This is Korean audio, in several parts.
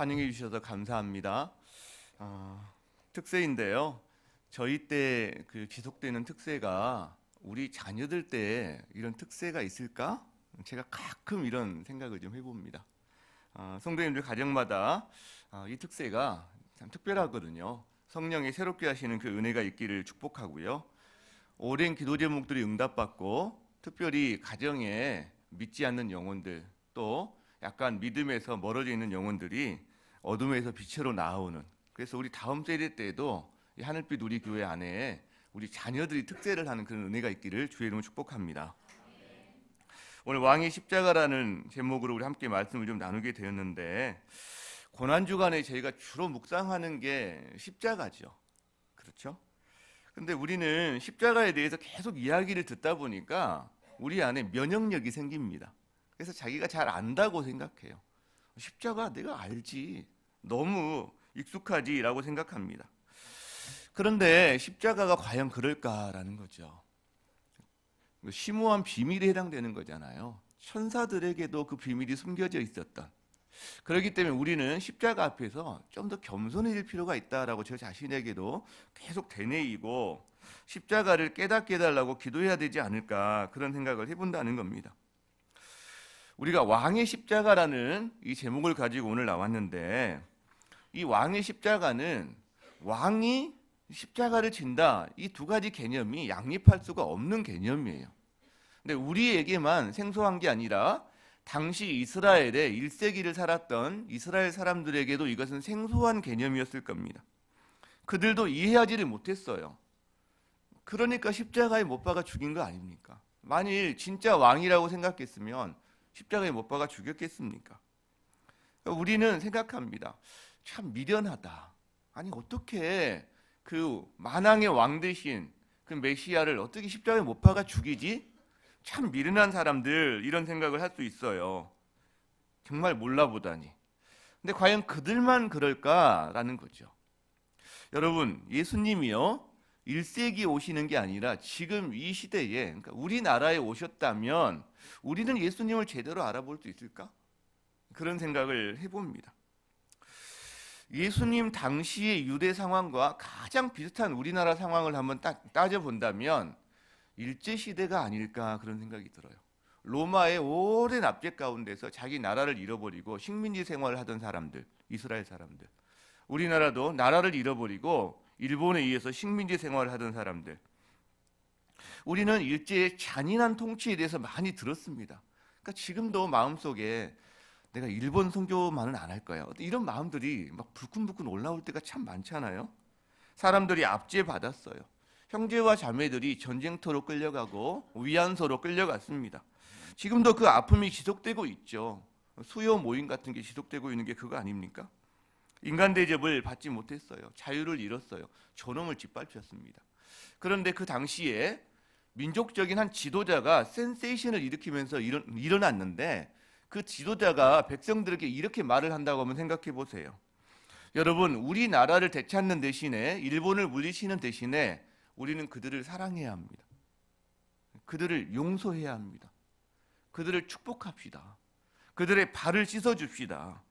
환영해 주셔서 감사합니다. 특세인데요. 저희 때 그 지속되는 특세가 우리 자녀들 때 이런 특세가 있을까? 제가 가끔 이런 생각을 좀 해봅니다. 성도님들 가정마다 이 특세가 참 특별하거든요. 성령이 새롭게 하시는 그 은혜가 있기를 축복하고요. 오랜 기도 제목들이 응답받고 특별히 가정에 믿지 않는 영혼들, 또 약간 믿음에서 멀어져 있는 영혼들이 어둠에서 빛으로 나오는, 그래서 우리 다음 세대 때에도 이 하늘빛 우리 교회 안에 우리 자녀들이 특세를 하는 그런 은혜가 있기를 주의 이름으로 축복합니다. 오늘 왕의 십자가라는 제목으로 우리 함께 말씀을 좀 나누게 되었는데, 고난주간에 저희가 주로 묵상하는 게 십자가죠. 그렇죠? 근데 우리는 십자가에 대해서 계속 이야기를 듣다 보니까 우리 안에 면역력이 생깁니다. 그래서 자기가 잘 안다고 생각해요. 십자가 내가 알지, 너무 익숙하지라고 생각합니다. 그런데 십자가가 과연 그럴까라는 거죠. 심오한 비밀에 해당되는 거잖아요. 천사들에게도 그 비밀이 숨겨져 있었던. 그렇기 때문에 우리는 십자가 앞에서 좀 더 겸손해질 필요가 있다라고 저 자신에게도 계속 되뇌이고 십자가를 깨닫게 해달라고 기도해야 되지 않을까, 그런 생각을 해본다는 겁니다. 우리가 왕의 십자가라는 이 제목을 가지고 오늘 나왔는데, 이 왕의 십자가는 왕이 십자가를 진다, 이 두 가지 개념이 양립할 수가 없는 개념이에요. 근데 우리에게만 생소한 게 아니라 당시 이스라엘의 1세기를 살았던 이스라엘 사람들에게도 이것은 생소한 개념이었을 겁니다. 그들도 이해하지를 못했어요. 그러니까 십자가에 못 박아 죽인 거 아닙니까? 만일 진짜 왕이라고 생각했으면 십자가에 못 박아 죽였겠습니까? 우리는 생각합니다. 참 미련하다. 아니 어떻게 그 만왕의 왕 대신 그 메시아를 어떻게 십자가에 못 박아 죽이지? 참 미련한 사람들, 이런 생각을 할 수 있어요. 정말 몰라보다니. 근데 과연 그들만 그럴까라는 거죠. 여러분, 예수님이요 1세기에 오시는 게 아니라 지금 이 시대에, 그러니까 우리나라에 오셨다면 우리는 예수님을 제대로 알아볼 수 있을까? 그런 생각을 해봅니다. 예수님 당시의 유대 상황과 가장 비슷한 우리나라 상황을 한번 따져본다면 일제시대가 아닐까, 그런 생각이 들어요. 로마의 오랜 압제 가운데서 자기 나라를 잃어버리고 식민지 생활을 하던 사람들, 이스라엘 사람들. 우리나라도 나라를 잃어버리고 일본에 의해서 식민지 생활을 하던 사람들. 우리는 일제의 잔인한 통치에 대해서 많이 들었습니다. 그러니까 지금도 마음속에 내가 일본 선교만은 안 할 거야, 이런 마음들이 막 불끈불끈 올라올 때가 참 많잖아요. 사람들이 압제받았어요. 형제와 자매들이 전쟁터로 끌려가고 위안소로 끌려갔습니다. 지금도 그 아픔이 지속되고 있죠. 수요 모임 같은 게 지속되고 있는 게 그거 아닙니까? 인간 대접을 받지 못했어요. 자유를 잃었어요. 존엄을 짓밟혔습니다. 그런데 그 당시에 민족적인 한 지도자가 센세이션을 일으키면서 일어났는데, 그 지도자가 백성들에게 이렇게 말을 한다고 한번 생각해 보세요. 여러분, 우리나라를 되찾는 대신에, 일본을 물리치는 대신에 우리는 그들을 사랑해야 합니다. 그들을 용서해야 합니다. 그들을 축복합시다. 그들의 발을 씻어줍시다.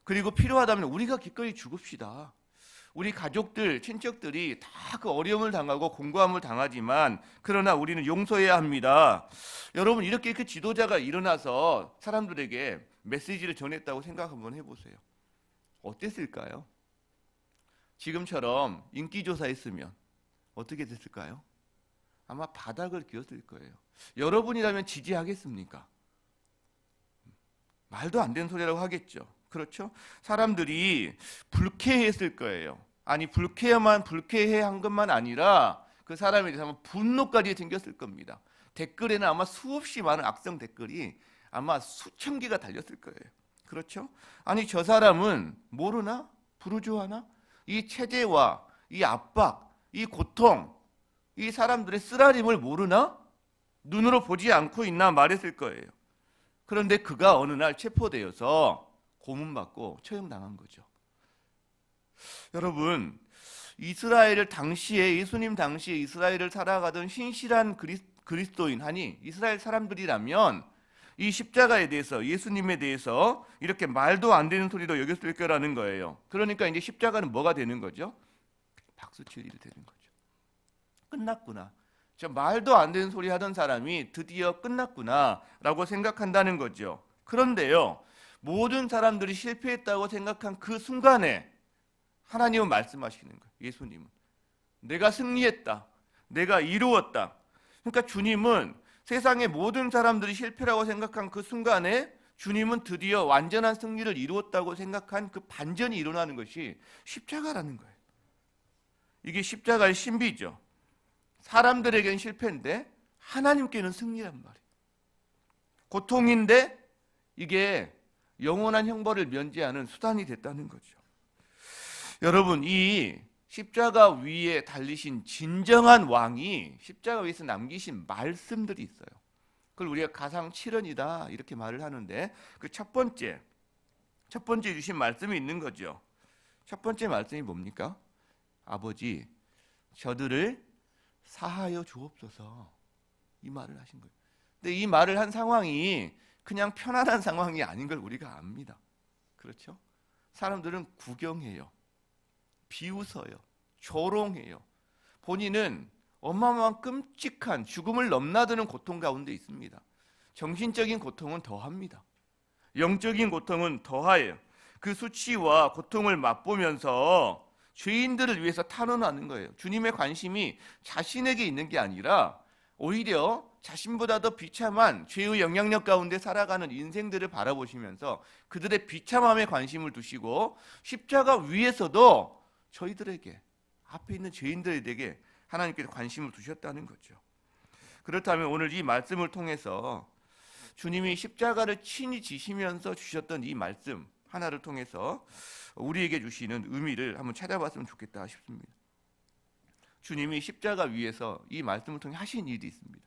그리고 필요하다면 우리가 기꺼이 죽읍시다. 우리 가족들, 친척들이 다 그 어려움을 당하고 공고함을 당하지만 그러나 우리는 용서해야 합니다. 여러분, 이렇게 그 지도자가 일어나서 사람들에게 메시지를 전했다고 생각 한번 해보세요. 어땠을까요? 지금처럼 인기조사했으면 어떻게 됐을까요? 아마 바닥을 기었을 거예요. 여러분이라면 지지하겠습니까? 말도 안 되는 소리라고 하겠죠. 그렇죠? 사람들이 불쾌했을 거예요. 아니, 불쾌한 것만 아니라 그 사람에 대해서 아마 분노까지 생겼을 겁니다. 댓글에는 아마 수없이 많은 악성 댓글이 아마 수천 개가 달렸을 거예요. 그렇죠? 아니, 저 사람은 모르나? 부르주아나? 이 체제와 이 압박, 이 고통, 이 사람들의 쓰라림을 모르나? 눈으로 보지 않고 있나 말했을 거예요. 그런데 그가 어느 날 체포되어서 고문받고 처형당한 거죠. 여러분, 이스라엘을 당시에, 예수님 당시에 이스라엘을 살아가던 신실한 그리스도인, 아니 이스라엘 사람들이라면 이 십자가에 대해서, 예수님에 대해서 이렇게 말도 안 되는 소리로 여겼을 거라는 거예요. 그러니까 이제 십자가는 뭐가 되는 거죠? 박수칠 일이 되는 거죠. 끝났구나. 저 말도 안 되는 소리 하던 사람이 드디어 끝났구나 라고 생각한다는 거죠. 그런데요, 모든 사람들이 실패했다고 생각한 그 순간에 하나님은 말씀하시는 거예요. 예수님은 내가 승리했다, 내가 이루었다. 그러니까 주님은 세상의 모든 사람들이 실패라고 생각한 그 순간에 주님은 드디어 완전한 승리를 이루었다고 생각한 그 반전이 일어나는 것이 십자가라는 거예요. 이게 십자가의 신비죠. 사람들에게는 실패인데 하나님께는 승리란 말이에요. 고통인데 이게 영원한 형벌을 면제하는 수단이 됐다는 거죠. 여러분, 이 십자가 위에 달리신 진정한 왕이 십자가 위에서 남기신 말씀들이 있어요. 그걸 우리가 가상칠언이다 이렇게 말을 하는데, 그 첫 번째 주신 말씀이 있는 거죠. 첫 번째 말씀이 뭡니까? 아버지, 저들을 사하여 주옵소서, 이 말을 하신 거예요. 근데 이 말을 한 상황이 그냥 편안한 상황이 아닌 걸 우리가 압니다. 그렇죠? 사람들은 구경해요, 비웃어요, 조롱해요. 본인은 어마어마한 끔찍한 죽음을 넘나드는 고통 가운데 있습니다. 정신적인 고통은 더합니다. 영적인 고통은 더하예요. 그 수치와 고통을 맛보면서 죄인들을 위해서 탄원하는 거예요. 주님의 관심이 자신에게 있는 게 아니라 오히려 자신보다 더 비참한 죄의 영향력 가운데 살아가는 인생들을 바라보시면서 그들의 비참함에 관심을 두시고 십자가 위에서도 저희들에게, 앞에 있는 죄인들에게 하나님께서 관심을 두셨다는 거죠. 그렇다면 오늘 이 말씀을 통해서 주님이 십자가를 친히 지시면서 주셨던 이 말씀 하나를 통해서 우리에게 주시는 의미를 한번 찾아봤으면 좋겠다 싶습니다. 주님이 십자가 위에서 이 말씀을 통해 하신 일이 있습니다.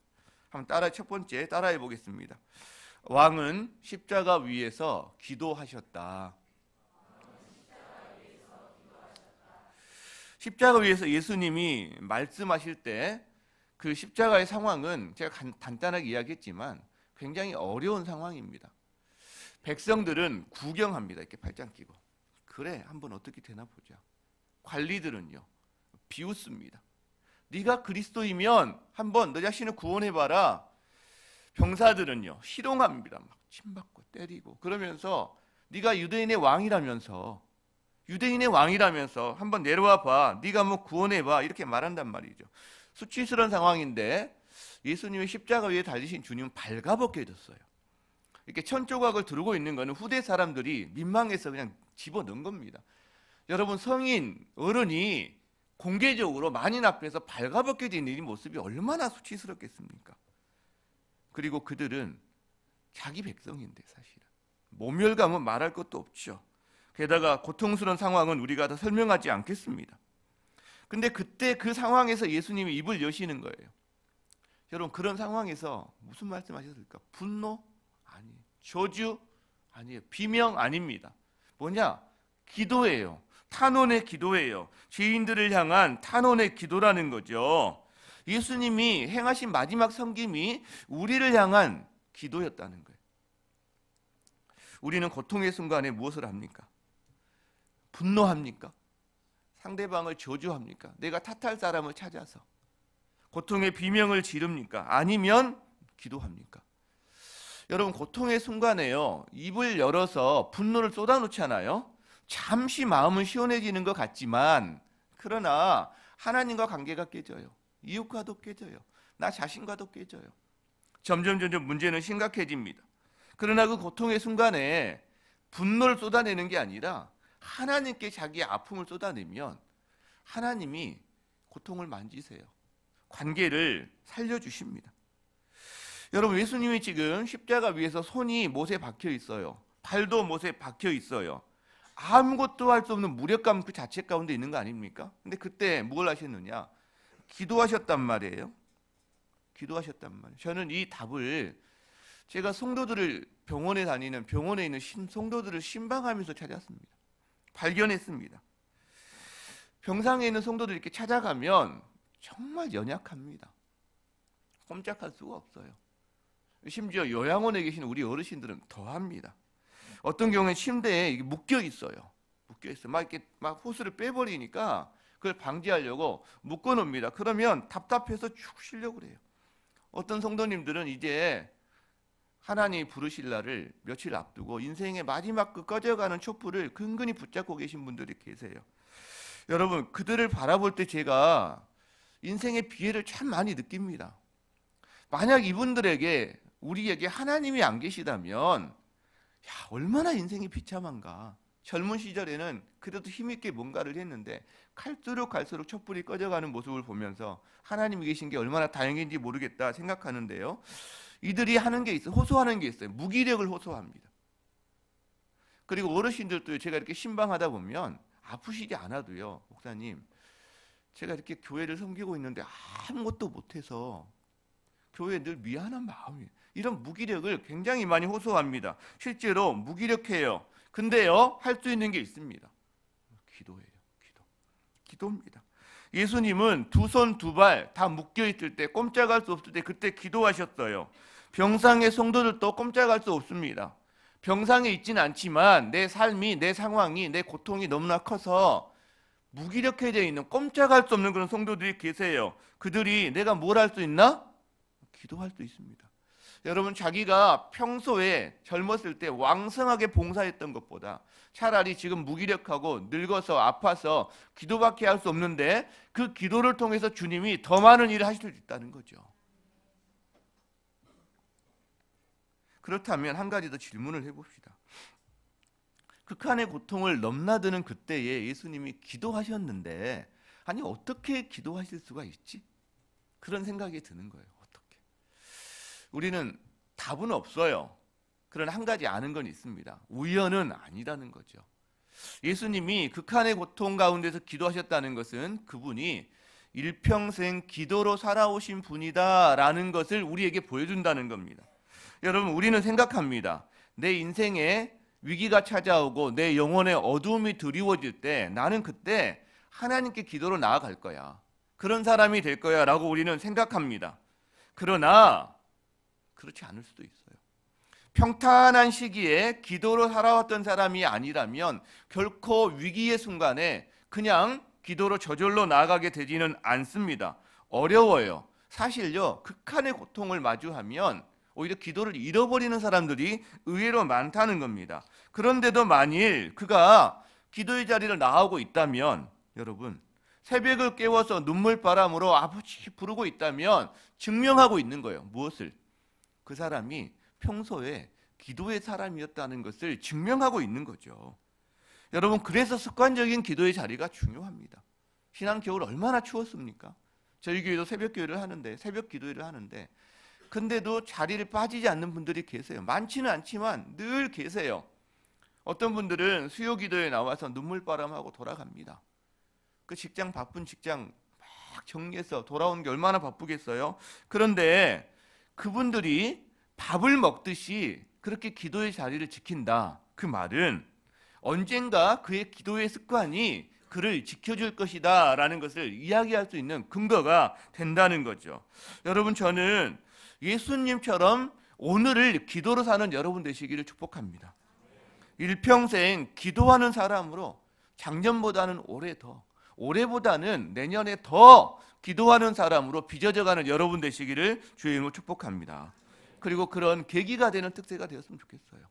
한번 첫 번째 따라해 보겠습니다. 왕은 십자가 위에서 기도하셨다. 십자가 위에서 예수님이 말씀하실 때 그 십자가의 상황은 제가 간단하게 이야기했지만 굉장히 어려운 상황입니다. 백성들은 구경합니다. 이렇게 발짱 끼고. 그래, 한번 어떻게 되나 보자. 관리들은요, 비웃습니다. 네가 그리스도이면 한번 너 자신을 구원해봐라. 병사들은요, 희롱합니다. 막 침받고 때리고 그러면서 네가 유대인의 왕이라면서 한번 내려와 봐, 네가 뭐 구원해봐, 이렇게 말한단 말이죠. 수치스러운 상황인데 예수님의 십자가 위에 달리신 주님은 발가벗겨졌어요. 이렇게 천조각을 두르고 있는 것은 후대 사람들이 민망해서 그냥 집어넣은 겁니다. 여러분, 성인 어른이 공개적으로 만인 앞에서 발가벗겨진 이 모습이 얼마나 수치스럽겠습니까? 그리고 그들은 자기 백성인데 사실은 모멸감은 말할 것도 없죠. 게다가 고통스러운 상황은 우리가 다 설명하지 않겠습니다. 근데 그때 그 상황에서 예수님이 입을 여시는 거예요. 여러분, 그런 상황에서 무슨 말씀하셨을까? 분노? 아니에요. 저주? 아니에요. 비명? 아닙니다. 뭐냐? 기도예요. 탄원의 기도예요. 죄인들을 향한 탄원의 기도라는 거죠. 예수님이 행하신 마지막 섬김이 우리를 향한 기도였다는 거예요. 우리는 고통의 순간에 무엇을 합니까? 분노합니까? 상대방을 저주합니까? 내가 탓할 사람을 찾아서 고통의 비명을 지릅니까? 아니면 기도합니까? 여러분, 고통의 순간에요, 입을 열어서 분노를 쏟아놓잖아요. 잠시 마음은 시원해지는 것 같지만 그러나 하나님과 관계가 깨져요. 이웃과도 깨져요. 나 자신과도 깨져요. 점점 문제는 심각해집니다. 그러나 그 고통의 순간에 분노를 쏟아내는 게 아니라 하나님께 자기의 아픔을 쏟아내면 하나님이 고통을 만지세요. 관계를 살려주십니다. 여러분, 예수님이 지금 십자가 위에서 손이 못에 박혀 있어요. 발도 못에 박혀 있어요. 아무것도 할 수 없는 무력감 그 자체 가운데 있는 거 아닙니까? 근데 그때 뭘 하셨느냐? 기도하셨단 말이에요. 기도하셨단 말이에요. 저는 이 답을 제가 성도들을 병원에 있는 성도들을 신방하면서 찾았습니다. 발견했습니다. 병상에 있는 성도들 이렇게 찾아가면 정말 연약합니다. 꼼짝할 수가 없어요. 심지어 요양원에 계신 우리 어르신들은 더합니다. 어떤 경우는 침대에 이게 묶여 있어요. 막 이렇게 막 호스를 빼버리니까 그걸 방지하려고 묶어 놓습니다. 그러면 답답해서 축 쉬려고 그래요. 어떤 성도님들은 이제 하나님 부르실 날을 며칠 앞두고 인생의 마지막 그 꺼져가는 촛불을 근근히 붙잡고 계신 분들이 계세요. 여러분, 그들을 바라볼 때 제가 인생의 비애를 참 많이 느낍니다. 만약 이분들에게, 우리에게 하나님이 안 계시다면 얼마나 인생이 비참한가. 젊은 시절에는 그래도 힘있게 뭔가를 했는데 갈수록 촛불이 꺼져가는 모습을 보면서 하나님이 계신 게 얼마나 다행인지 모르겠다 생각하는데요. 이들이 하는 게 있어요. 호소하는 게 있어요. 무기력을 호소합니다. 그리고 어르신들도 제가 이렇게 신방하다 보면 아프시지 않아도요, 목사님, 제가 이렇게 교회를 섬기고 있는데 아무것도 못해서 교회에 늘 미안한 마음이, 이런 무기력을 굉장히 많이 호소합니다. 실제로 무기력해요. 근데요, 할 수 있는 게 있습니다. 기도예요. 기도입니다. 예수님은 두 손 두 발 다 묶여 있을 때, 꼼짝할 수 없을 때 그때 기도하셨어요. 병상의 성도들도 꼼짝할 수 없습니다. 병상에 있지는 않지만 내 삶이, 내 상황이, 내 고통이 너무나 커서 무기력해져 있는, 꼼짝할 수 없는 그런 성도들이 계세요. 그들이 내가 뭘 할 수 있나? 기도할 수 있습니다. 여러분, 자기가 평소에 젊었을 때 왕성하게 봉사했던 것보다 차라리 지금 무기력하고 늙어서 아파서 기도밖에 할 수 없는데 그 기도를 통해서 주님이 더 많은 일을 하실 수 있다는 거죠. 그렇다면 한 가지 더 질문을 해봅시다. 극한의 고통을 넘나드는 그때에 예수님이 기도하셨는데, 아니 어떻게 기도하실 수가 있지? 그런 생각이 드는 거예요. 어떻게? 우리는 답은 없어요. 그러나 한 가지 아는 건 있습니다. 우연은 아니라는 거죠. 예수님이 극한의 고통 가운데서 기도하셨다는 것은 그분이 일평생 기도로 살아오신 분이다라는 것을 우리에게 보여준다는 겁니다. 여러분, 우리는 생각합니다. 내 인생에 위기가 찾아오고 내 영혼의 어두움이 드리워질 때 나는 그때 하나님께 기도로 나아갈 거야. 그런 사람이 될 거야 라고 우리는 생각합니다. 그러나 그렇지 않을 수도 있어요. 평탄한 시기에 기도로 살아왔던 사람이 아니라면 결코 위기의 순간에 그냥 기도로 저절로 나아가게 되지는 않습니다. 어려워요. 사실요, 극한의 고통을 마주하면 오히려 기도를 잃어버리는 사람들이 의외로 많다는 겁니다. 그런데도 만일 그가 기도의 자리를 나오고 있다면, 여러분, 새벽을 깨워서 눈물바람으로 아버지 부르고 있다면 증명하고 있는 거예요. 무엇을? 그 사람이 평소에 기도의 사람이었다는 것을 증명하고 있는 거죠. 여러분, 그래서 습관적인 기도의 자리가 중요합니다. 신앙 겨울 얼마나 추웠습니까? 저희 교회도 새벽 기도를 하는데 근데도 자리를 빠지지 않는 분들이 계세요. 많지는 않지만 늘 계세요. 어떤 분들은 수요 기도에 나와서 눈물바람하고 돌아갑니다. 그 직장, 바쁜 직장 막 정리해서 돌아오는 게 얼마나 바쁘겠어요. 그런데 그분들이 밥을 먹듯이 그렇게 기도의 자리를 지킨다. 그 말은 언젠가 그의 기도의 습관이 그를 지켜줄 것이다 라는 것을 이야기할 수 있는 근거가 된다는 거죠. 여러분, 저는 예수님처럼 오늘을 기도로 사는 여러분 되시기를 축복합니다. 일평생 기도하는 사람으로 작년보다는 올해보다는 내년에 더 기도하는 사람으로 빚어져가는 여러분 되시기를 주의 이름으로 축복합니다. 그리고 그런 계기가 되는 특세가 되었으면 좋겠어요.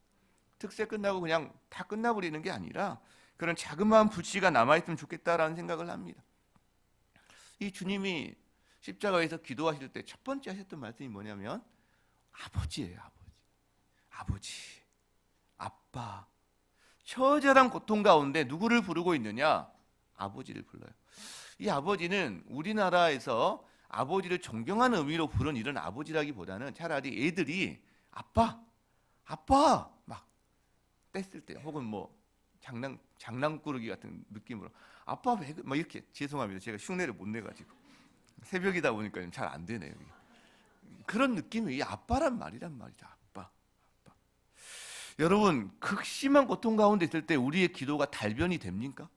특세 끝나고 그냥 다 끝나버리는 게 아니라 그런 자그마한 불씨가 남아있으면 좋겠다라는 생각을 합니다. 이 주님이 십자가에서 기도하실 때 첫 번째 하셨던 말씀이 뭐냐면 아버지예요. 아버지, 아빠. 처절한 고통 가운데 누구를 부르고 있느냐? 아버지를 불러요. 이 아버지는 우리나라에서 아버지를 존경하는 의미로 부른 이런 아버지라기보다는 차라리 애들이 아빠 막 뗐을 때 혹은 뭐 장난꾸러기 같은 느낌으로 아빠 왜 막 이렇게, 죄송합니다. 제가 흉내를 못 내가지고 새벽이다 보니까 잘 안 되네요. 그런 느낌이 아빠란 말이란 말이죠. 아빠. 여러분, 극심한 고통 가운데 있을 때 우리의 기도가 달변이 됩니까?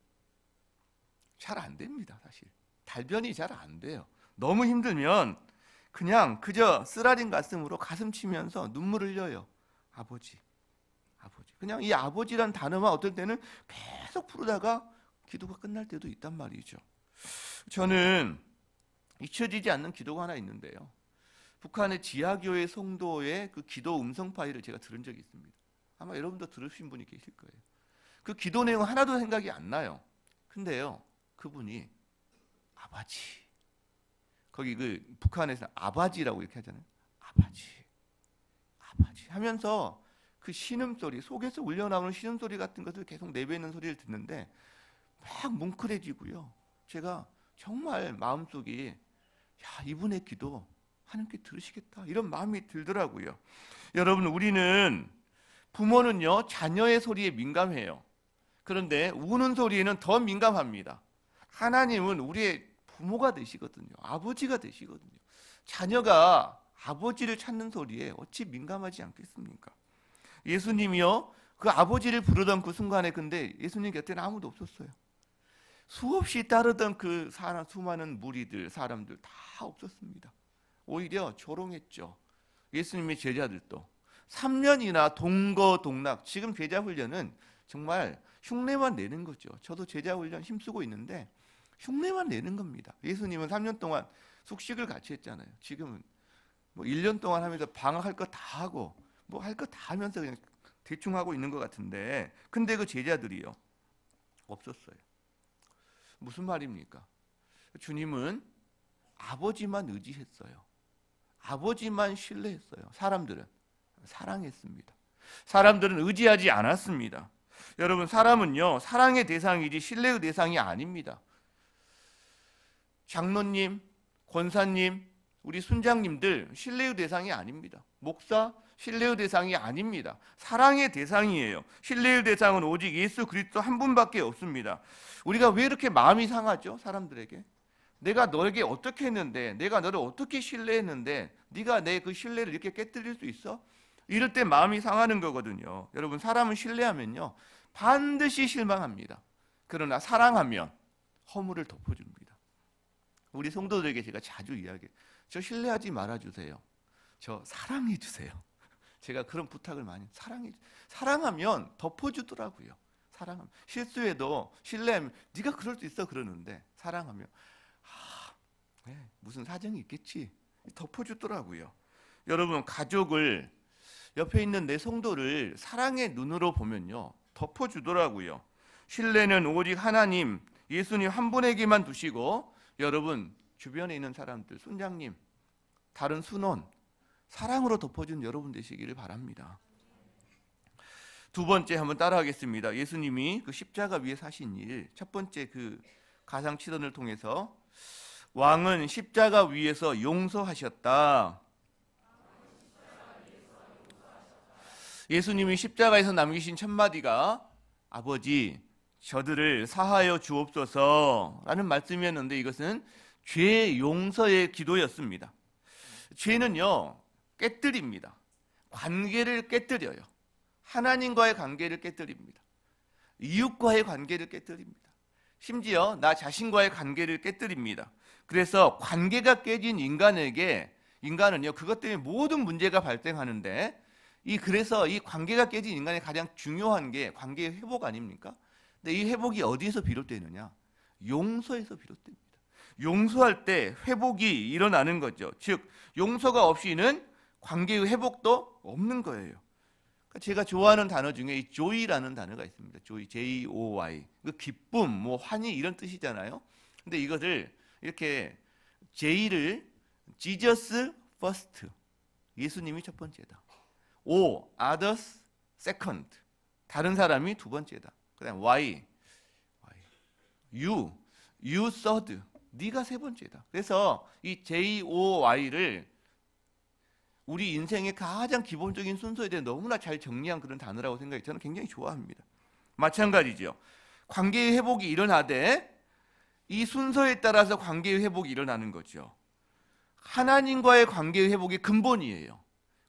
잘 안 됩니다. 사실 달변이 잘 안 돼요. 너무 힘들면 그냥 그저 쓰라린 가슴으로 가슴 치면서 눈물을 흘려요. 아버지, 아버지. 그냥 이 아버지란 단어만 어떨 때는 계속 부르다가 기도가 끝날 때도 있단 말이죠. 저는 잊혀지지 않는 기도가 하나 있는데요. 북한의 지하교회 성도의 그 기도 음성 파일을 제가 들은 적이 있습니다. 아마 여러분도 들으신 분이 계실 거예요. 그 기도 내용 하나도 생각이 안 나요. 근데요, 그분이 아바지, 거기 그 북한에서 아바지라고 이렇게 하잖아요. 아바지, 아바지 하면서 그 신음소리, 속에서 울려나오는 신음소리 같은 것을 계속 내뱉는 소리를 듣는데 막 뭉클해지고요. 제가 정말 마음속이 야, 이분의 기도 하나님께 들으시겠다 이런 마음이 들더라고요. 여러분, 우리는 부모는요 자녀의 소리에 민감해요. 그런데 우는 소리에는 더 민감합니다. 하나님은 우리의 부모가 되시거든요. 아버지가 되시거든요. 자녀가 아버지를 찾는 소리에 어찌 민감하지 않겠습니까? 예수님이요 그 아버지를 부르던 그 순간에 근데 예수님 곁에는 아무도 없었어요. 수없이 따르던 그 수많은 무리들, 사람들 다 없었습니다. 오히려 조롱했죠. 예수님의 제자들도 3년이나 동거동락. 지금 제자 훈련은 정말 흉내만 내는 거죠. 저도 제자 훈련 힘쓰고 있는데 흉내만 내는 겁니다. 예수님은 3년 동안 숙식을 같이 했잖아요. 지금은 뭐 1년 동안 하면서 방학할 거 다 하고 뭐 할 거 다 하면서 그냥 대충 하고 있는 것 같은데, 근데 그 제자들이요 없었어요. 무슨 말입니까? 주님은 아버지만 의지했어요. 아버지만 신뢰했어요. 사람들은 사랑했습니다. 사람들은 의지하지 않았습니다. 여러분, 사람은요 사랑의 대상이지 신뢰의 대상이 아닙니다. 장로님, 권사님, 우리 순장님들 신뢰의 대상이 아닙니다. 목사 신뢰의 대상이 아닙니다. 사랑의 대상이에요. 신뢰의 대상은 오직 예수 그리스도 한 분밖에 없습니다. 우리가 왜 이렇게 마음이 상하죠? 사람들에게 내가 너에게 어떻게 했는데, 내가 너를 어떻게 신뢰했는데 네가 내 그 신뢰를 이렇게 깨뜨릴 수 있어? 이럴 때 마음이 상하는 거거든요. 여러분, 사람은 신뢰하면요 반드시 실망합니다. 그러나 사랑하면 허물을 덮어줍니다. 우리 성도들에게 제가 자주 이야기해요. 저 신뢰하지 말아주세요. 저 사랑해주세요. 제가 그런 부탁을 많이 해요. 사랑하면 덮어주더라고요. 사랑하면 실수해도 신뢰하면 네가 그럴 수 있어 그러는데 사랑하면 무슨 사정이 있겠지 덮어주더라고요. 여러분, 가족을, 옆에 있는 내 성도를 사랑의 눈으로 보면요 덮어주더라고요. 신뢰는 오직 하나님, 예수님 한 분에게만 두시고 여러분 주변에 있는 사람들, 순장님, 다른 순원 사랑으로 덮어준 여러분 되시기를 바랍니다. 두 번째 한번 따라하겠습니다. 예수님이 그 십자가 위에 사신 일, 첫 번째 그 가상치론을 통해서 왕은 십자가 위에서 용서하셨다. 예수님이 십자가에서 남기신 첫 마디가 아버지 저들을 사하여 주옵소서 라는 말씀이었는데, 이것은 죄 용서의 기도였습니다. 죄는요 깨뜨립니다. 관계를 깨뜨려요. 하나님과의 관계를 깨뜨립니다. 이웃과의 관계를 깨뜨립니다. 심지어 나 자신과의 관계를 깨뜨립니다. 그래서 관계가 깨진 인간은요 그것 때문에 모든 문제가 발생하는데, 그래서 이 관계가 깨진 인간의 가장 중요한 게 관계의 회복 아닙니까? 근데 이 회복이 어디서 비롯되느냐? 용서에서 비롯됩니다. 용서할 때 회복이 일어나는 거죠. 즉 용서가 없이는 관계의 회복도 없는 거예요. 제가 좋아하는 단어 중에 이 joy라는 단어가 있습니다. joy, J-O-Y. 그 기쁨, 뭐 환희 이런 뜻이잖아요. 근데 이것을 이렇게 J를 Jesus first, 예수님이 첫 번째다. O, others second, 다른 사람이 두 번째다. 그다음 Y, you third, 네가 세 번째다. 그래서 이 J-O-Y를 우리 인생의 가장 기본적인 순서에 대해 너무나 잘 정리한 그런 단어라고 생각해 저는 굉장히 좋아합니다. 마찬가지죠. 관계의 회복이 일어나되 이 순서에 따라서 관계의 회복이 일어나는 거죠. 하나님과의 관계의 회복이 근본이에요.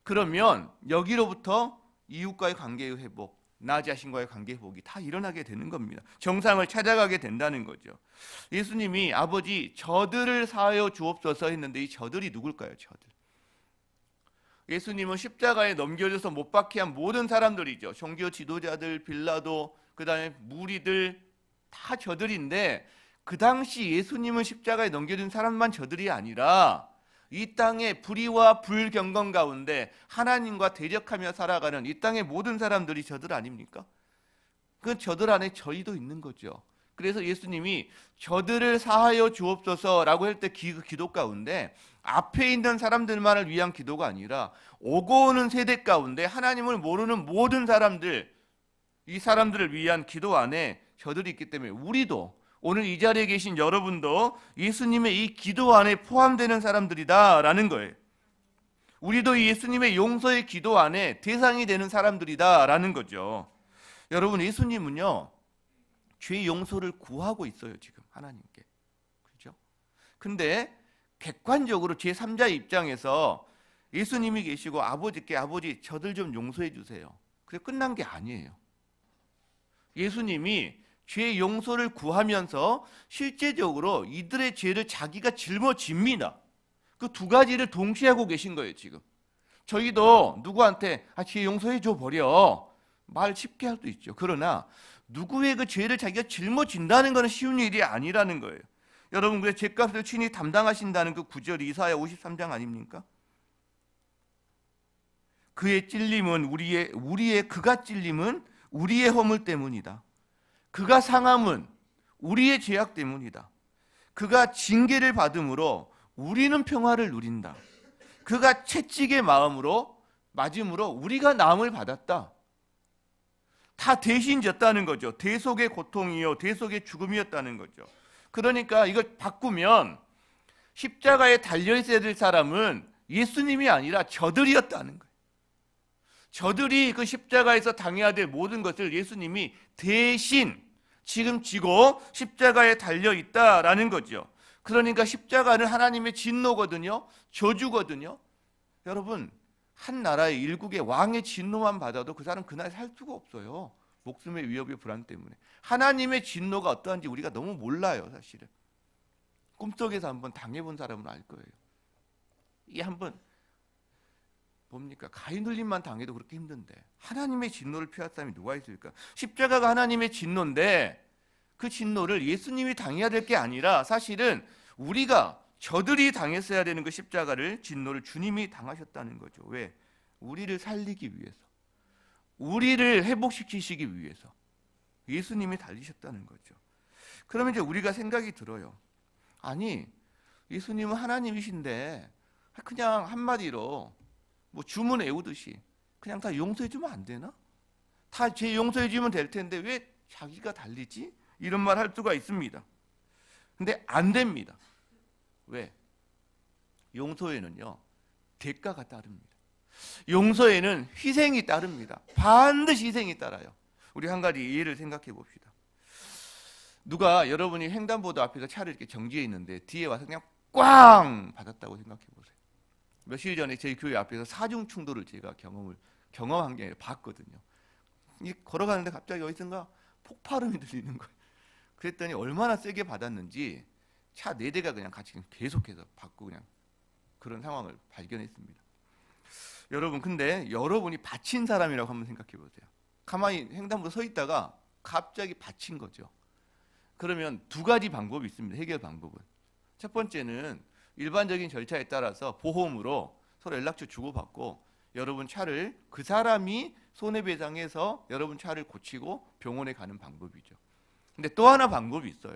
그러면 여기로부터 이웃과의 관계의 회복, 나 자신과의 관계 회복이 다 일어나게 되는 겁니다. 정상을 찾아가게 된다는 거죠. 예수님이 아버지 저들을 사하여 주옵소서 했는데 이 저들이 누굴까요? 저들. 예수님은 십자가에 넘겨져서 못 박게 한 모든 사람들이죠. 종교 지도자들, 빌라도, 그 다음에 무리들 다 저들인데 그 당시 예수님은 십자가에 넘겨진 사람만 저들이 아니라 이 땅의 불의와 불경건 가운데 하나님과 대적하며 살아가는 이 땅의 모든 사람들이 저들 아닙니까? 그 저들 안에 저희도 있는 거죠. 그래서 예수님이 저들을 사하여 주옵소서라고 할 때 기도 가운데 앞에 있는 사람들만을 위한 기도가 아니라 오고 오는 세대 가운데 하나님을 모르는 모든 사람들, 이 사람들을 위한 기도 안에 저들이 있기 때문에 우리도 오늘 이 자리에 계신 여러분도 예수님의 이 기도 안에 포함되는 사람들이다라는 거예요. 우리도 이 예수님의 용서의 기도 안에 대상이 되는 사람들이다라는 거죠. 여러분, 예수님은요 죄 용서를 구하고 있어요. 지금 하나님께. 그렇죠? 근데 객관적으로 제3자의 입장에서 예수님이 계시고 아버지께 아버지 저들 좀 용서해 주세요. 그게 끝난 게 아니에요. 예수님이 죄 용서를 구하면서 실제적으로 이들의 죄를 자기가 짊어집니다. 그 두 가지를 동시에 하고 계신 거예요. 지금 저희도 누구한테 죄 용서해 줘 버려 말 쉽게 할 수도 있죠. 그러나 누구의 그 죄를 자기가 짊어진다는 것은 쉬운 일이 아니라는 거예요. 여러분, 그래서 죄값을 친히 담당하신다는 그 구절 이사야 53장 아닙니까? 그의 찔림은 우리의 그가 찔림은 우리의 허물 때문이다. 그가 상함은 우리의 죄악 때문이다. 그가 징계를 받음으로 우리는 평화를 누린다. 그가 채찍의 마음으로 맞음으로 우리가 나음을 받았다. 다 대신 졌다는 거죠. 대속의 고통이요 대속의 죽음이었다는 거죠. 그러니까 이걸 바꾸면 십자가에 달려있어야 될 사람은 예수님이 아니라 저들이었다는 거예요. 저들이 그 십자가에서 당해야 될 모든 것을 예수님이 대신 지금 지고 십자가에 달려있다라는 거죠. 그러니까 십자가는 하나님의 진노거든요. 저주거든요. 여러분, 한 나라의 일국의 왕의 진노만 받아도 그 사람 그날 살 수가 없어요. 목숨의 위협의 불안 때문에. 하나님의 진노가 어떠한지 우리가 너무 몰라요. 사실은 꿈속에서 한번 당해본 사람은 알 거예요. 이게 한번 뭡니까? 가위 눌림만 당해도 그렇게 힘든데 하나님의 진노를 피할 사람이 누가 있을까? 십자가가 하나님의 진노인데 그 진노를 예수님이 당해야 될 게 아니라 사실은 우리가 저들이 당했어야 되는 그 십자가를 진노를 주님이 당하셨다는 거죠. 왜? 우리를 살리기 위해서, 우리를 회복시키시기 위해서 예수님이 달리셨다는 거죠. 그러면 이제 우리가 생각이 들어요. 아니, 예수님은 하나님이신데 그냥 한마디로 뭐 주문 외우듯이 그냥 다 용서해 주면 안 되나? 다 죄 용서해 주면 될 텐데 왜 자기가 달리지? 이런 말 할 수가 있습니다. 근데 안 됩니다. 왜? 용서에는요 대가가 따릅니다. 용서에는 희생이 따릅니다. 반드시 희생이 따라요. 우리 한 가지 예를 생각해 봅시다. 누가 여러분이 횡단보도 앞에서 차를 이렇게 정지해 있는데 뒤에 와서 그냥 꽝 받았다고 생각해 보세요. 며칠 전에 저희 교회 앞에서 사중 충돌을 제가 경험한 게 봤거든요. 걸어가는데 갑자기 어디선가 폭발음이 들리는 거예요. 그랬더니 얼마나 세게 받았는지 차 4대가 그냥 같이 계속해서 받고 그냥 그런 상황을 발견했습니다. 여러분, 근데 여러분이 바친 사람이라고 한번 생각해 보세요. 가만히 횡단보도 서 있다가 갑자기 바친 거죠. 그러면 두 가지 방법이 있습니다. 해결 방법은. 첫 번째는 일반적인 절차에 따라서 보험으로 서로 연락처 주고받고 여러분 차를 그 사람이 손해배상해서 여러분 차를 고치고 병원에 가는 방법이죠. 근데 또 하나 방법이 있어요.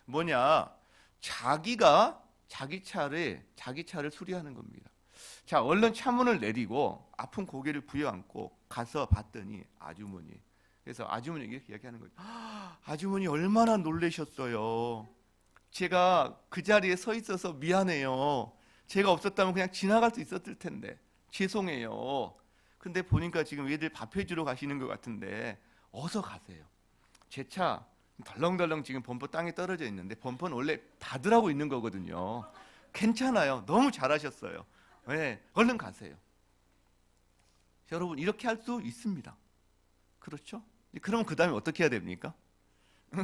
뭐냐? 자기가 자기 차를 수리하는 겁니다. 자, 얼른 차문을 내리고 아픈 고개를 부여안고 가서 봤더니 아주머니. 그래서 아주머니에게 이야기하는 거예요. 아주머니 얼마나 놀라셨어요. 제가 그 자리에 서 있어서 미안해요. 제가 없었다면 그냥 지나갈 수 있었을 텐데 죄송해요. 근데 보니까 지금 얘들 밥 해주러 가시는 것 같은데 어서 가세요. 제 차 덜렁덜렁 지금 범퍼 땅에 떨어져 있는데 범퍼는 원래 닫으라고 있는 거거든요. 괜찮아요. 너무 잘하셨어요. 네, 얼른 가세요. 여러분, 이렇게 할 수 있습니다. 그렇죠? 그럼 그 다음에 어떻게 해야 됩니까?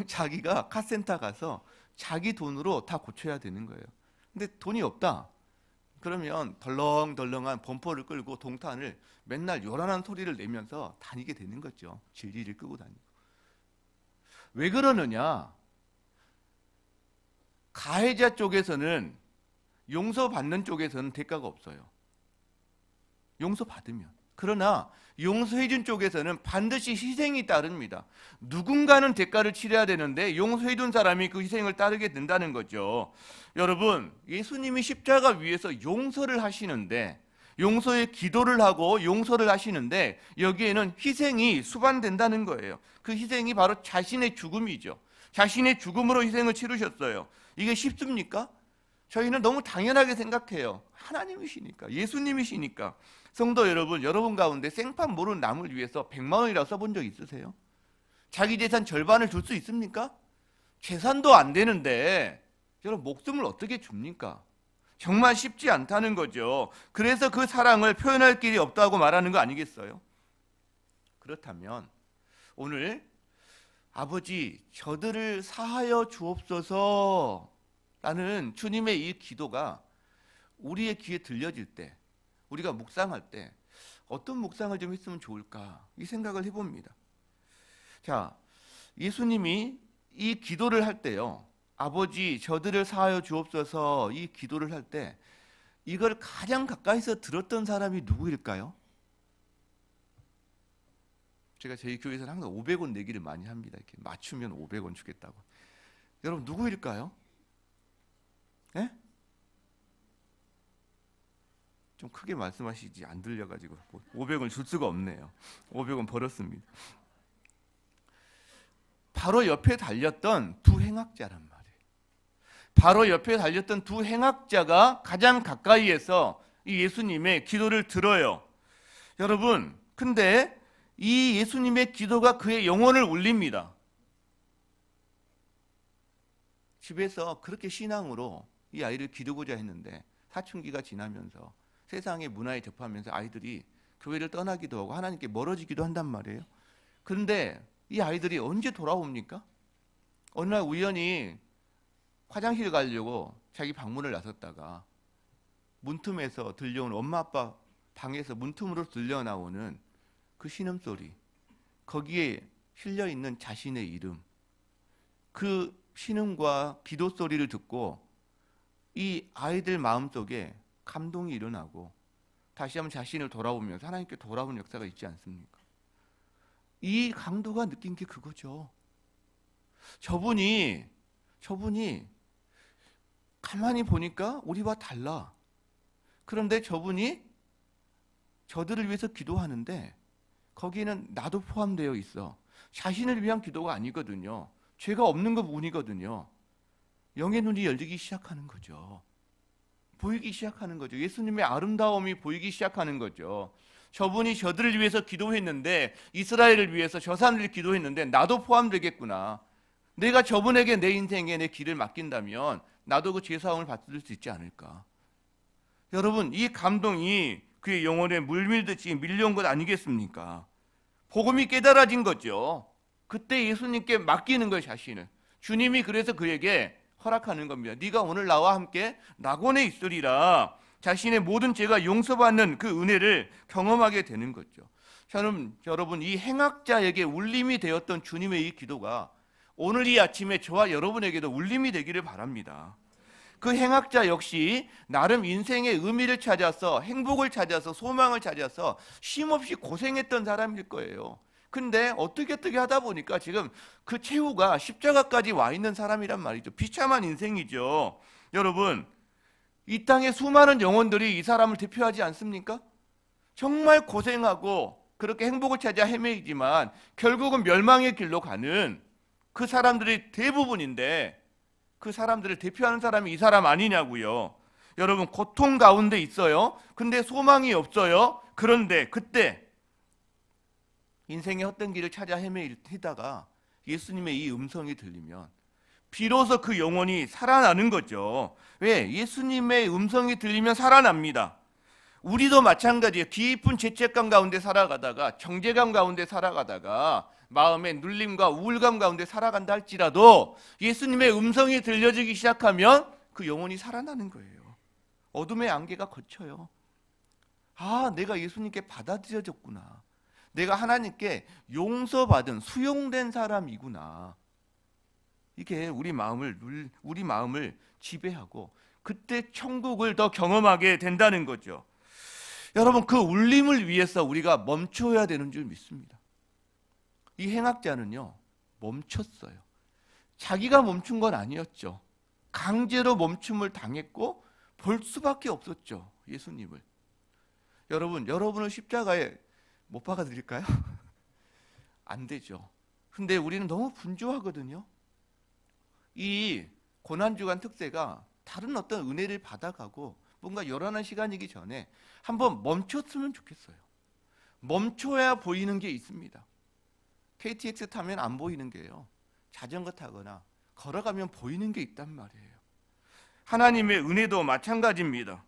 자기가 카센터 가서 자기 돈으로 다 고쳐야 되는 거예요. 근데 돈이 없다. 그러면 덜렁덜렁한 범퍼를 끌고 동탄을 맨날 요란한 소리를 내면서 다니게 되는 거죠. 질리를 끄고 다니고. 왜 그러느냐? 가해자 쪽에서는, 용서받는 쪽에서는 대가가 없어요. 용서받으면. 그러나 용서해준 쪽에서는 반드시 희생이 따릅니다. 누군가는 대가를 치러야 되는데 용서해준 사람이 그 희생을 따르게 된다는 거죠. 여러분, 예수님이 십자가 위에서 용서를 하시는데, 용서의 기도를 하고 용서를 하시는데 여기에는 희생이 수반된다는 거예요. 그 희생이 바로 자신의 죽음이죠. 자신의 죽음으로 희생을 치르셨어요. 이게 쉽습니까? 저희는 너무 당연하게 생각해요. 하나님이시니까, 예수님이시니까. 성도 여러분, 여러분 가운데 생판 모르는 남을 위해서 100만 원이라고 써본 적 있으세요? 자기 재산 절반을 줄 수 있습니까? 재산도 안 되는데 여러분 목숨을 어떻게 줍니까? 정말 쉽지 않다는 거죠. 그래서 그 사랑을 표현할 길이 없다고 말하는 거 아니겠어요? 그렇다면 오늘 아버지 저들을 사하여 주옵소서 라는 주님의 이 기도가 우리의 귀에 들려질 때, 우리가 묵상할 때 어떤 묵상을 좀 했으면 좋을까, 이 생각을 해봅니다. 자, 예수님이 이 기도를 할 때요, 아버지 저들을 사하여 주옵소서, 이 기도를 할 때 이걸 가장 가까이서 들었던 사람이 누구일까요? 제가 저희 교회에서는 항상 500원 내기를 많이 합니다. 이렇게 맞추면 500원 주겠다고. 여러분 누구일까요? 예? 좀 크게 말씀하시지, 안 들려가지고 500원 줄 수가 없네요. 500원 벌었습니다. 바로 옆에 달렸던 두 행악자란 말이에요. 바로 옆에 달렸던 두 행악자가 가장 가까이에서 이 예수님의 기도를 들어요. 여러분, 근데 이 예수님의 기도가 그의 영혼을 울립니다. 집에서 그렇게 신앙으로 이 아이를 기르고자 했는데 사춘기가 지나면서 세상의 문화에 접하면서 아이들이 교회를 떠나기도 하고 하나님께 멀어지기도 한단 말이에요. 그런데 이 아이들이 언제 돌아옵니까? 어느 날 우연히 화장실 가려고 자기 방문을 나섰다가 문틈에서 들려오는, 엄마 아빠 방에서 문틈으로 들려나오는 그 신음소리, 거기에 실려있는 자신의 이름, 그 신음과 기도 소리를 듣고 이 아이들 마음속에 감동이 일어나고 다시 한번 자신을 돌아보면서 하나님께 돌아오는 역사가 있지 않습니까? 이 강도가 느낀 게 그거죠. 저분이 가만히 보니까 우리와 달라. 그런데 저분이 저들을 위해서 기도하는데 거기에는 나도 포함되어 있어. 자신을 위한 기도가 아니거든요. 죄가 없는 것뿐이거든요. 영의 눈이 열리기 시작하는 거죠. 보이기 시작하는 거죠. 예수님의 아름다움이 보이기 시작하는 거죠. 저분이 저들을 위해서 기도했는데, 이스라엘을 위해서 저 사람들이 기도했는데 나도 포함되겠구나. 내가 저분에게 내 인생에 내 길을 맡긴다면 나도 그 죄사함을 받을 수 있지 않을까. 여러분, 이 감동이 그의 영혼에 물밀듯이 밀려온 것 아니겠습니까? 복음이 깨달아진 거죠. 그때 예수님께 맡기는 거예요, 자신을. 주님이 그래서 그에게 허락하는 겁니다. 네가 오늘 나와 함께 낙원에 있으리라. 자신의 모든 죄가 용서받는 그 은혜를 경험하게 되는 거죠. 저는 여러분, 이 행악자에게 울림이 되었던 주님의 이 기도가 오늘 이 아침에 저와 여러분에게도 울림이 되기를 바랍니다. 그 행악자 역시 나름 인생의 의미를 찾아서, 행복을 찾아서, 소망을 찾아서 쉼없이 고생했던 사람일 거예요. 근데 어떻게 하다 보니까 지금 그 최후가 십자가까지 와 있는 사람이란 말이죠. 비참한 인생이죠. 여러분, 이 땅의 수많은 영혼들이 이 사람을 대표하지 않습니까? 정말 고생하고 그렇게 행복을 찾아 헤매이지만 결국은 멸망의 길로 가는 그 사람들이 대부분인데, 그 사람들을 대표하는 사람이 이 사람 아니냐고요. 여러분, 고통 가운데 있어요. 근데 소망이 없어요. 그런데 그때 인생의 헛된 길을 찾아 헤매다가 예수님의 이 음성이 들리면 비로소 그 영혼이 살아나는 거죠. 왜? 예수님의 음성이 들리면 살아납니다. 우리도 마찬가지예요. 깊은 죄책감 가운데 살아가다가, 정죄감 가운데 살아가다가, 마음의 눌림과 우울감 가운데 살아간다 할지라도 예수님의 음성이 들려지기 시작하면 그 영혼이 살아나는 거예요. 어둠의 안개가 걷혀요. 아, 내가 예수님께 받아들여졌구나. 내가 하나님께 용서받은, 수용된 사람이구나. 이게 우리 마음을 지배하고 그때 천국을 더 경험하게 된다는 거죠. 여러분, 그 울림을 위해서 우리가 멈춰야 되는 줄 믿습니다. 이 행악자는요, 멈췄어요. 자기가 멈춘 건 아니었죠. 강제로 멈춤을 당했고 볼 수밖에 없었죠, 예수님을. 여러분을 십자가에 못 박아 드릴까요? 안 되죠. 근데 우리는 너무 분주하거든요. 이 고난주간 특세가 다른 어떤 은혜를 받아가고 뭔가 요란한 시간이기 전에 한번 멈췄으면 좋겠어요. 멈춰야 보이는 게 있습니다. KTX 타면 안 보이는 게요, 자전거 타거나 걸어가면 보이는 게 있단 말이에요. 하나님의 은혜도 마찬가지입니다.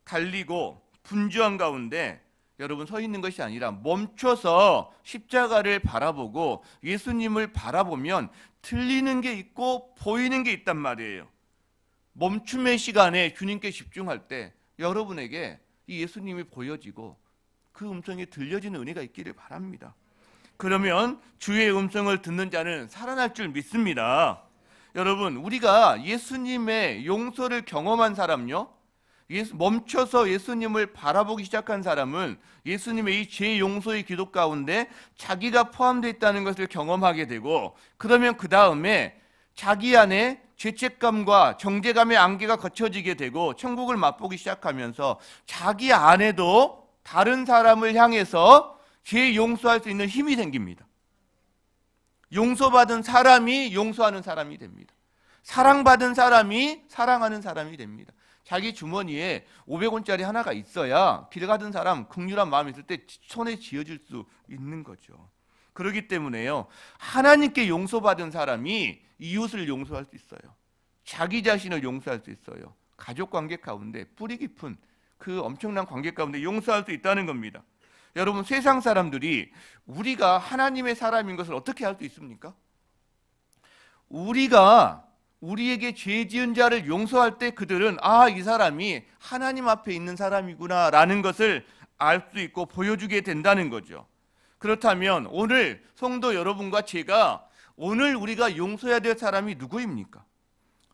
달리고 분주한 가운데 여러분 서 있는 것이 아니라 멈춰서 십자가를 바라보고 예수님을 바라보면 들리는 게 있고 보이는 게 있단 말이에요. 멈춤의 시간에 주님께 집중할 때 여러분에게 이 예수님이 보여지고 그 음성이 들려지는 은혜가 있기를 바랍니다. 그러면 주의 음성을 듣는 자는 살아날 줄 믿습니다. 여러분, 우리가 예수님의 용서를 경험한 사람요, 멈춰서 예수님을 바라보기 시작한 사람은 예수님의 이 죄 용서의 기도 가운데 자기가 포함되어 있다는 것을 경험하게 되고, 그러면 그 다음에 자기 안에 죄책감과 정죄감의 안개가 걷혀지게 되고 천국을 맛보기 시작하면서 자기 안에도 다른 사람을 향해서 죄 용서할 수 있는 힘이 생깁니다. 용서받은 사람이 용서하는 사람이 됩니다. 사랑받은 사람이 사랑하는 사람이 됩니다. 자기 주머니에 500원짜리 하나가 있어야 길 가던 사람 긍휼한 마음이 있을 때 손에 쥐어질 수 있는 거죠. 그렇기 때문에요, 하나님께 용서받은 사람이 이웃을 용서할 수 있어요. 자기 자신을 용서할 수 있어요. 가족 관계 가운데 뿌리 깊은 그 엄청난 관계 가운데 용서할 수 있다는 겁니다. 여러분, 세상 사람들이 우리가 하나님의 사람인 것을 어떻게 알 수 있습니까? 우리가 우리에게 죄 지은 자를 용서할 때 그들은 이 사람이 하나님 앞에 있는 사람이구나 라는 것을 알 수 있고 보여주게 된다는 거죠. 그렇다면 오늘 성도 여러분과 제가 오늘 우리가 용서해야 될 사람이 누구입니까?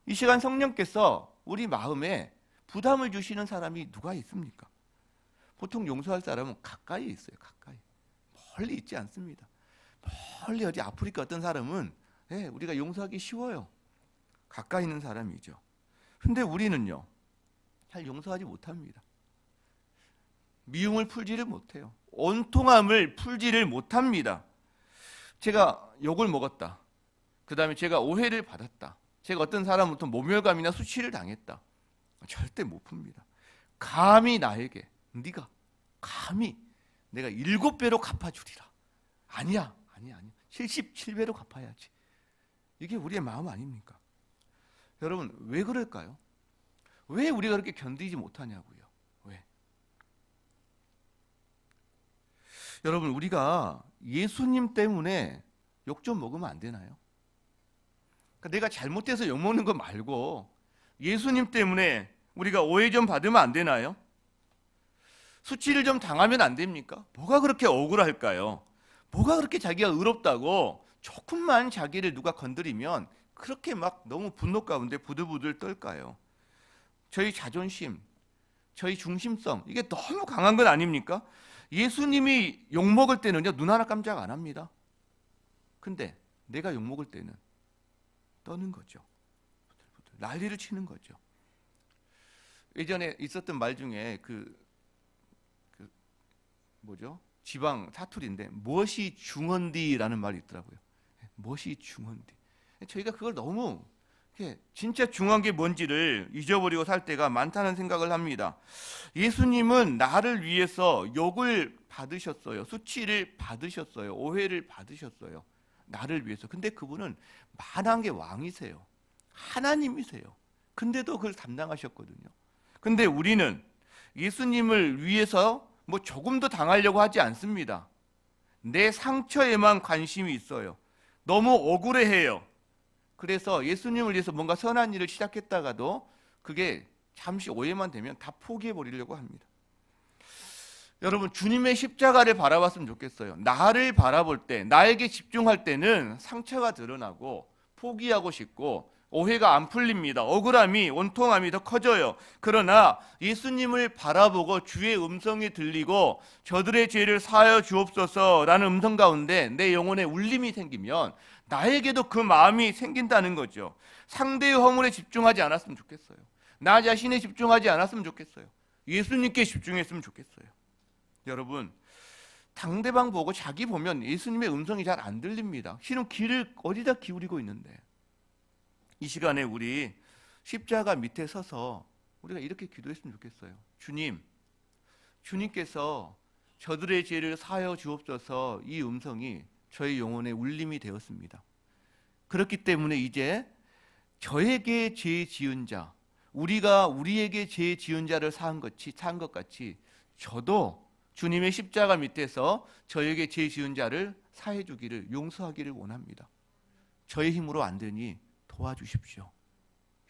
이 시간 성령께서 우리 마음에 부담을 주시는 사람이 누가 있습니까? 보통 용서할 사람은 가까이 있어요. 가까이. 멀리 있지 않습니다. 멀리 어디 아프리카 어떤 사람은 우리가 용서하기 쉬워요. 가까이 있는 사람이죠. 근데 우리는요, 잘 용서하지 못합니다. 미움을 풀지를 못해요. 온통함을 풀지를 못합니다. 제가 욕을 먹었다, 그 다음에 제가 오해를 받았다, 제가 어떤 사람부터 모멸감이나 수치를 당했다, 절대 못 풉니다. 감히 나에게 네가 감히 내가 7배로 갚아주리라. 아니야. 77배로 갚아야지. 이게 우리의 마음 아닙니까? 여러분, 왜 그럴까요? 왜 우리가 그렇게 견디지 못하냐고요. 왜? 여러분, 우리가 예수님 때문에 욕 좀 먹으면 안 되나요? 그러니까 내가 잘못해서 욕 먹는 거 말고 예수님 때문에 우리가 오해 좀 받으면 안 되나요? 수치를 좀 당하면 안 됩니까? 뭐가 그렇게 억울할까요? 뭐가 그렇게 자기가 의롭다고 조금만 자기를 누가 건드리면 그렇게 막 너무 분노 가운데 부들부들 떨까요? 저희 자존심, 저희 중심성, 이게 너무 강한 건 아닙니까? 예수님이 욕먹을 때는요, 눈 하나 깜짝 안 합니다. 근데 내가 욕먹을 때는 떠는 거죠. 난리를 치는 거죠. 예전에 있었던 말 중에 지방 사투리인데 무엇이 중헌디라는 말이 있더라고요. 무엇이 중헌디. 저희가 그걸 너무 진짜 중요한 게 뭔지를 잊어버리고 살 때가 많다는 생각을 합니다. 예수님은 나를 위해서 욕을 받으셨어요. 수치를 받으셨어요. 오해를 받으셨어요. 나를 위해서. 근데 그분은 만왕의 왕이세요. 하나님이세요. 근데도 그걸 담당하셨거든요. 근데 우리는 예수님을 위해서 뭐 조금도 당하려고 하지 않습니다. 내 상처에만 관심이 있어요. 너무 억울해해요. 그래서 예수님을 위해서 뭔가 선한 일을 시작했다가도 그게 잠시 오해만 되면 다 포기해 버리려고 합니다. 여러분, 주님의 십자가를 바라봤으면 좋겠어요. 나를 바라볼 때, 나에게 집중할 때는 상처가 드러나고 포기하고 싶고 오해가 안 풀립니다. 억울함이, 원통함이 더 커져요. 그러나 예수님을 바라보고 주의 음성이 들리고 저들의 죄를 사하여 주옵소서라는 음성 가운데 내 영혼에 울림이 생기면 나에게도 그 마음이 생긴다는 거죠. 상대의 허물에 집중하지 않았으면 좋겠어요. 나 자신에 집중하지 않았으면 좋겠어요. 예수님께 집중했으면 좋겠어요. 여러분, 상대방 보고 자기 보면 예수님의 음성이 잘 안 들립니다. 실은 귀를 어디다 기울이고 있는데, 이 시간에 우리 십자가 밑에 서서 우리가 이렇게 기도했으면 좋겠어요. 주님, 주님께서 저들의 죄를 사하여 주옵소서, 이 음성이 저의 영혼에 울림이 되었습니다. 그렇기 때문에 이제 저에게 죄 지은 자, 우리가 우리에게 죄 지은 자를 사한 것 같이 저도 주님의 십자가 밑에서 저에게 죄 지은 자를 사해 주기를, 용서하기를 원합니다. 저의 힘으로 안 되니 도와주십시오.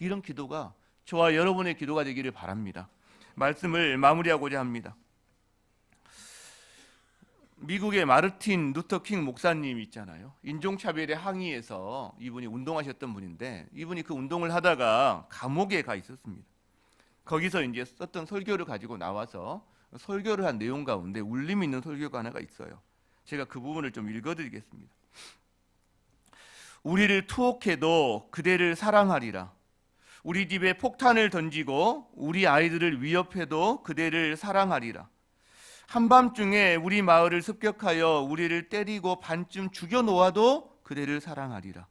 이런 기도가 저와 여러분의 기도가 되기를 바랍니다. 말씀을 마무리하고자 합니다. 미국의 마르틴 루터 킹 목사님 있잖아요. 인종차별에 항의해서 이분이 운동하셨던 분인데, 이분이 그 운동을 하다가 감옥에 가 있었습니다. 거기서 이제 썼던 설교를 가지고 나와서 설교를 한 내용 가운데 울림 있는 설교가 하나가 있어요. 제가 그 부분을 좀 읽어드리겠습니다. 우리를 투옥해도 그대를 사랑하리라. 우리 집에 폭탄을 던지고 우리 아이들을 위협해도 그대를 사랑하리라. 한밤중에 우리 마을을 습격하여 우리를 때리고 반쯤 죽여 놓아도 그대를 사랑하리라.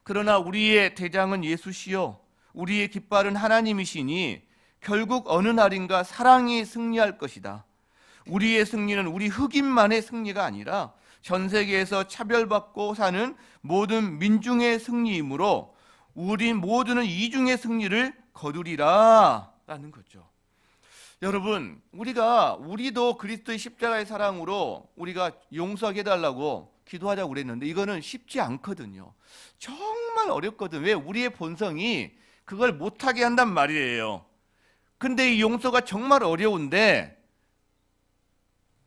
그러나 우리의 대장은 예수시요 우리의 깃발은 하나님이시니 결국 어느 날인가 사랑이 승리할 것이다. 우리의 승리는 우리 흑인만의 승리가 아니라 전 세계에서 차별받고 사는 모든 민중의 승리이므로 우리 모두는 이중의 승리를 거두리라 라는 거죠. 여러분, 우리도 그리스도의 십자가의 사랑으로 우리가 용서하게 해달라고 기도하자고 그랬는데 이거는 쉽지 않거든요. 정말 어렵거든. 왜? 우리의 본성이 그걸 못하게 한단 말이에요. 근데 이 용서가 정말 어려운데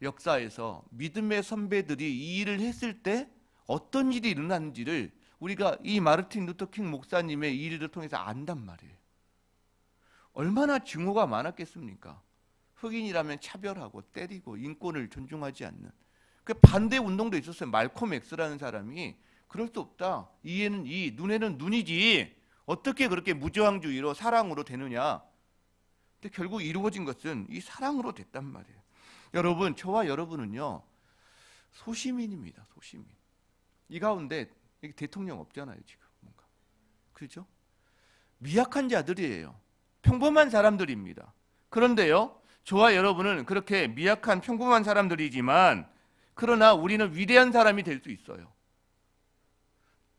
역사에서 믿음의 선배들이 이 일을 했을 때 어떤 일이 일어났는지를 우리가 이 마르틴 루터 킹 목사님의 이 일을 통해서 안단 말이에요. 얼마나 증오가 많았겠습니까? 흑인이라면 차별하고 때리고 인권을 존중하지 않는 그 반대 운동도 있었어요. 말콤 엑스라는 사람이 그럴 수 없다. 이에는 이, 눈에는 눈이지 어떻게 그렇게 무저항주의로 사랑으로 되느냐. 근데 결국 이루어진 것은 이 사랑으로 됐단 말이에요. 여러분, 저와 여러분은요 소시민입니다. 소시민. 이 가운데 대통령 없잖아요 지금. 뭔가 그렇죠? 미약한 자들이에요. 평범한 사람들입니다. 그런데요, 저와 여러분은 그렇게 미약한 평범한 사람들이지만 그러나 우리는 위대한 사람이 될 수 있어요.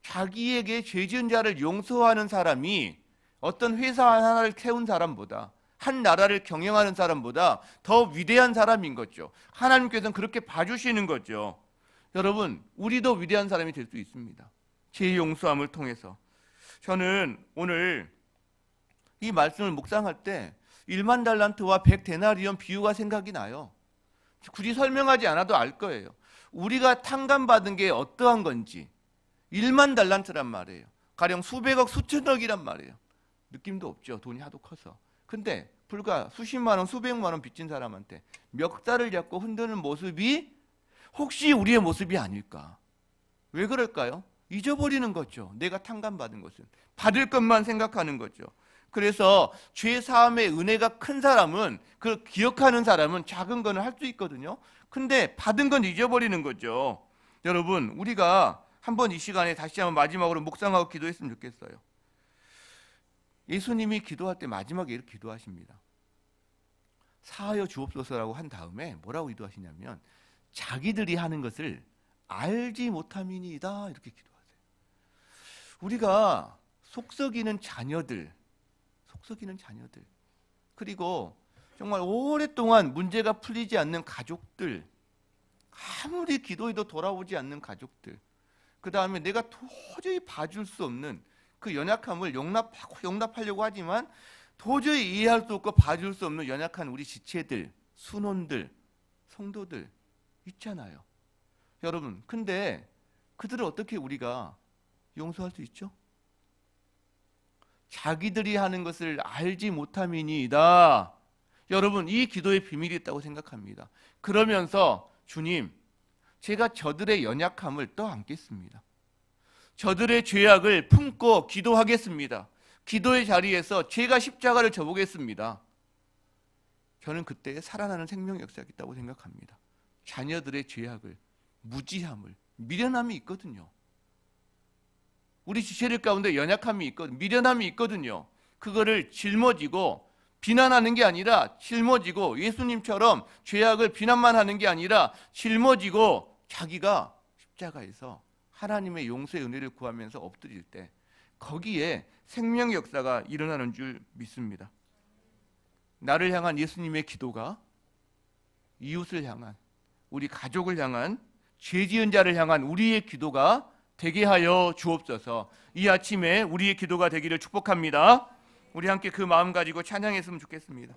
자기에게 죄 지은 자를 용서하는 사람이 어떤 회사 하나를 세운 사람보다, 한 나라를 경영하는 사람보다 더 위대한 사람인 거죠. 하나님께서는 그렇게 봐주시는 거죠. 여러분, 우리도 위대한 사람이 될 수 있습니다. 죄 용서함을 통해서. 저는 오늘 이 말씀을 묵상할 때 1만 달란트와 100데나리온 비유가 생각이 나요. 굳이 설명하지 않아도 알 거예요. 우리가 탕감받은 게 어떠한 건지. 1만 달란트란 말이에요. 가령 수백억 수천억이란 말이에요. 느낌도 없죠. 돈이 하도 커서. 근데 불과 수십만 원 수백만 원 빚진 사람한테 멱살을 잡고 흔드는 모습이 혹시 우리의 모습이 아닐까. 왜 그럴까요? 잊어버리는 거죠. 내가 탕감받은 것은 받을 것만 생각하는 거죠. 그래서 죄 사함의 은혜가 큰 사람은, 그 기억하는 사람은 작은 거는 할 수 있거든요. 근데 받은 건 잊어버리는 거죠. 여러분, 우리가 한번 이 시간에 다시 한번 마지막으로 묵상하고 기도했으면 좋겠어요. 예수님이 기도할 때 마지막에 이렇게 기도하십니다. 사하여 주옵소서라고 한 다음에 뭐라고 기도하시냐면 자기들이 하는 것을 알지 못함이니이다 이렇게 기도하세요. 우리가 속썩이는 자녀들 그리고 정말 오랫동안 문제가 풀리지 않는 가족들, 아무리 기도해도 돌아오지 않는 가족들, 그 다음에 내가 도저히 봐줄 수 없는 그 연약함을 용납하려고 하지만 도저히 이해할 수 없고 봐줄 수 없는 연약한 우리 지체들, 순원들, 성도들 있잖아요. 여러분, 근데 그들을 어떻게 우리가 용서할 수 있죠? 자기들이 하는 것을 알지 못함이니이다. 여러분, 이 기도의 비밀이 있다고 생각합니다. 그러면서 주님, 제가 저들의 연약함을 떠안겠습니다. 저들의 죄악을 품고 기도하겠습니다. 기도의 자리에서 제가 십자가를 져보겠습니다. 저는 그때 살아나는 생명의 역사가 있다고 생각합니다. 자녀들의 죄악을, 무지함을, 미련함이 있거든요. 우리 지체들 가운데 연약함이 있거든요. 미련함이 있거든요. 그거를 짊어지고 비난하는 게 아니라 짊어지고 예수님처럼 죄악을 비난만 하는 게 아니라 짊어지고 자기가 십자가에서 하나님의 용서의 은혜를 구하면서 엎드릴 때 거기에 생명의 역사가 일어나는 줄 믿습니다. 나를 향한 예수님의 기도가 이웃을 향한, 우리 가족을 향한, 죄 지은 자를 향한 우리의 기도가 되게 하여 주옵소서. 이 아침에 우리의 기도가 되기를 축복합니다. 우리 함께 그 마음 가지고 찬양했으면 좋겠습니다.